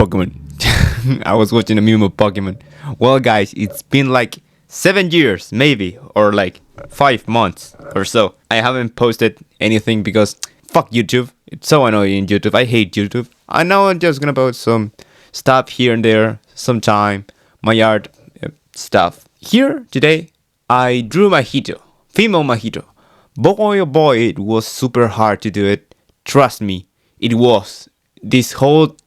Pokemon. I was watching a meme of Pokemon. Well, guys, it's been like 7 years, maybe, or like 5 months or so. I haven't posted anything because fuck YouTube. It's so annoying, YouTube. I hate YouTube. I know I'm just gonna post some stuff here and there, sometime, my art stuff. Here today, I drew Mahito, female Mahito. Boy, oh boy, it was super hard to do it. Trust me, it was. This whole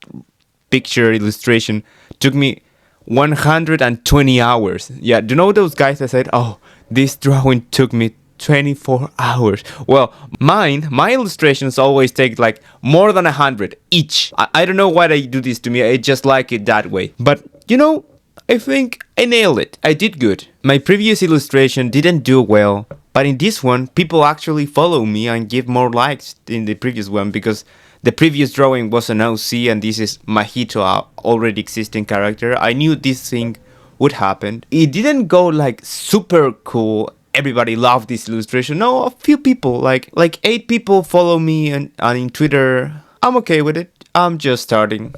picture illustration took me 120 hours. Yeah, do you know those guys that said, oh, this drawing took me 24 hours? Well, my illustrations always take like more than 100 each. I don't know why they do this to me. I just like it that way. But, you know, I think I nailed it. I did good. My previous illustration didn't do well. But in this one, people actually follow me and give more likes in the previous one because the previous drawing was an OC and this is Mahito, already existing character. I knew this thing would happen. It didn't go like super cool. Everybody loved this illustration. No, a few people, like 8 people follow me and in Twitter. I'm okay with it. I'm just starting.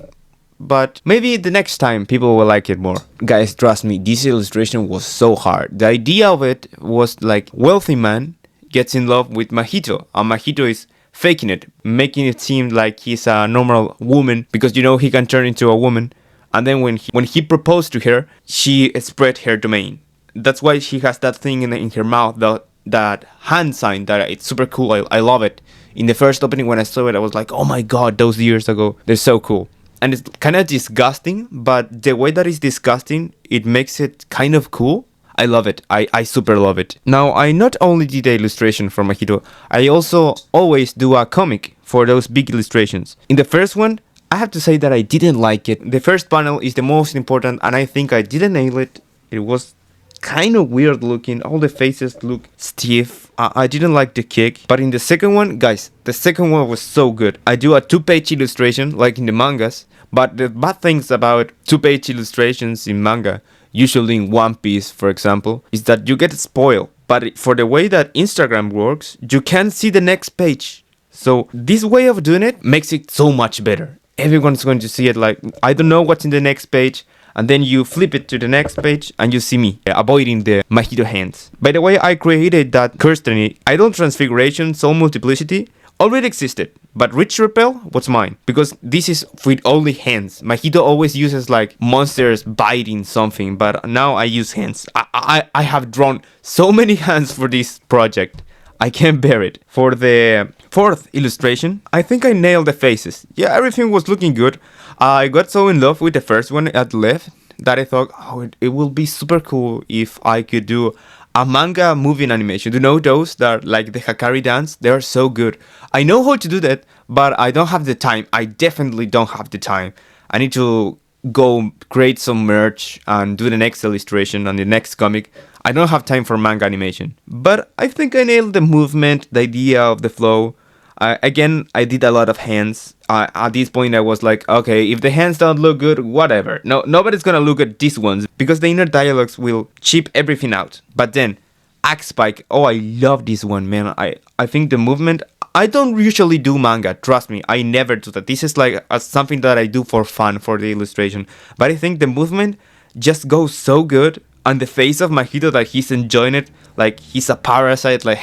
But maybe the next time people will like it more. Guys, trust me, this illustration was so hard. The idea of it was like wealthy man gets in love with Mahito, and Mahito is faking it, making it seem like he's a normal woman because, you know, he can turn into a woman. And then when he proposed to her, she spread her domain. That's why she has that thing in her mouth, that hand sign that it's super cool. I love it. In the first opening when I saw it, I was like, oh my god, those years ago, they're so cool. And it's kind of disgusting, but the way that it's disgusting, it makes it kind of cool. I love it. I super love it. Now, I not only did the illustration for Mahito, I also always do a comic for those big illustrations. In the first one, I have to say that I didn't like it. The first panel is the most important, and I think I didn't nail it. It was kind of weird looking. All the faces look stiff. I didn't like the kick. But in the second one, guys, the second one was so good. I do a 2-page illustration, like in the mangas. But the bad things about 2-page illustrations in manga, usually in One Piece, for example, is that you get spoiled. But for the way that Instagram works, you can't see the next page. So this way of doing it makes it so much better. Everyone's going to see it like, I don't know what's in the next page. And then you flip it to the next page and you see me avoiding the Mahito hands. By the way, I created that curse idle transfiguration, soul multiplicity, already existed. But Rich Repel was mine because this is with only hands. Mahito always uses like monsters biting something, but now I use hands. I have drawn so many hands for this project. I can't bear it. For the fourth illustration, I think I nailed the faces. Yeah, everything was looking good. I got so in love with the first one at the left that I thought, oh, it will be super cool if I could do a manga moving animation. Do you know those that are like the Hakari dance? They are so good. I know how to do that, but I don't have the time. I definitely don't have the time. I need to go create some merch and do the next illustration and the next comic. I don't have time for manga animation. But I think I nailed the movement, the idea of the flow. Again, I did a lot of hands. At this point, I was like, okay, if the hands don't look good, whatever. No, nobody's gonna look at these ones because the inner dialogues will chip everything out. But then, Axe Spike, oh, I love this one, man. I think the movement, I don't usually do manga, trust me. I never do that. This is like something that I do for fun, for the illustration. But I think the movement just goes so good. And the face of Mahito, that he's enjoying it, like he's a parasite, like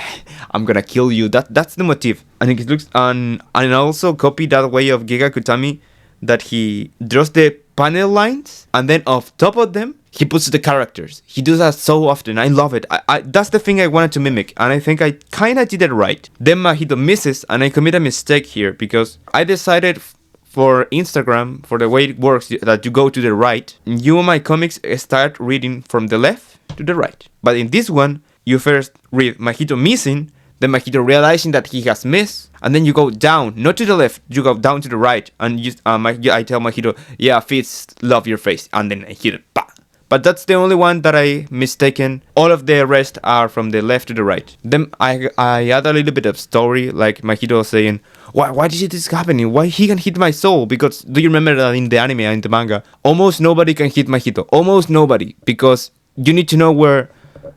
I'm gonna kill you. That's the motif. And it looks and I also copy that way of Giga Kutami, that he draws the panel lines and then off top of them he puts the characters. He does that so often. I love it. I that's the thing I wanted to mimic, and I think I kinda did it right. Then Mahito misses, and I commit a mistake here because I decided for Instagram, for the way it works, that you go to the right, you and my comics start reading from the left to the right. But in this one, you first read Mahito missing, then Mahito realizing that he has missed, and then you go down, not to the left, you go down to the right, and I tell Mahito, yeah, Fitz, love your face, and then I hit it, bah. But that's the only one that I mistaken. All of the rest are from the left to the right. Then I add a little bit of story, like Mahito saying, why is this happening? Why he can hit my soul? Because do you remember that in the anime and in the manga, almost nobody can hit Mahito. Almost nobody. Because you need to know where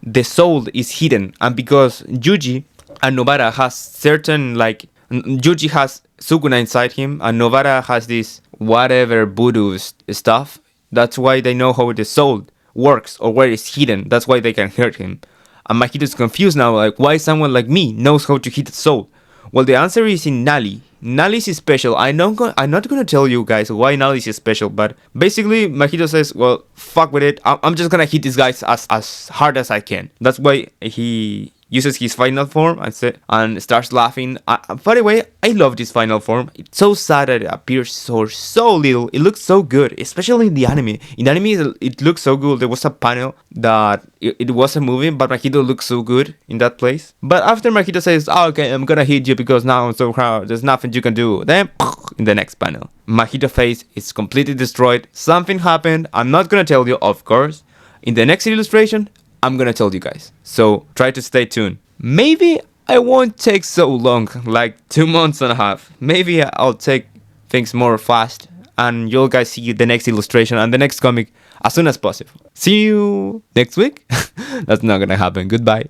the soul is hidden. And because Yuji and Nobara has certain, like, Yuji has Sukuna inside him, and Novara has this whatever voodoo stuff. That's why they know how the soul works or where it's hidden. That's why they can hurt him. And Mahito's confused now, like, why someone like me knows how to hit the soul? Well, the answer is in Nali. Nali is special. I'm not gonna tell you guys why Nali is special, but basically Mahito says, well, fuck with it. I'm just gonna hit these guys as hard as I can. That's why he uses his final form and starts laughing. By the way, I love this final form. It's so sad that it appears so little. It looks so good, especially in the anime. In the anime, it looks so good. There was a panel that it wasn't moving, but Mahito looks so good in that place. But after Mahito says, oh, okay, I'm gonna hit you because now I'm so proud, there's nothing you can do. Then, in the next panel, Mahito's face is completely destroyed. Something happened. I'm not gonna tell you, of course. In the next illustration, I'm gonna tell you guys. So try to stay tuned. Maybe I won't take so long, like 2 months and a half. Maybe I'll take things more fast and you'll guys see the next illustration and the next comic as soon as possible. See you next week? That's not gonna happen. Goodbye.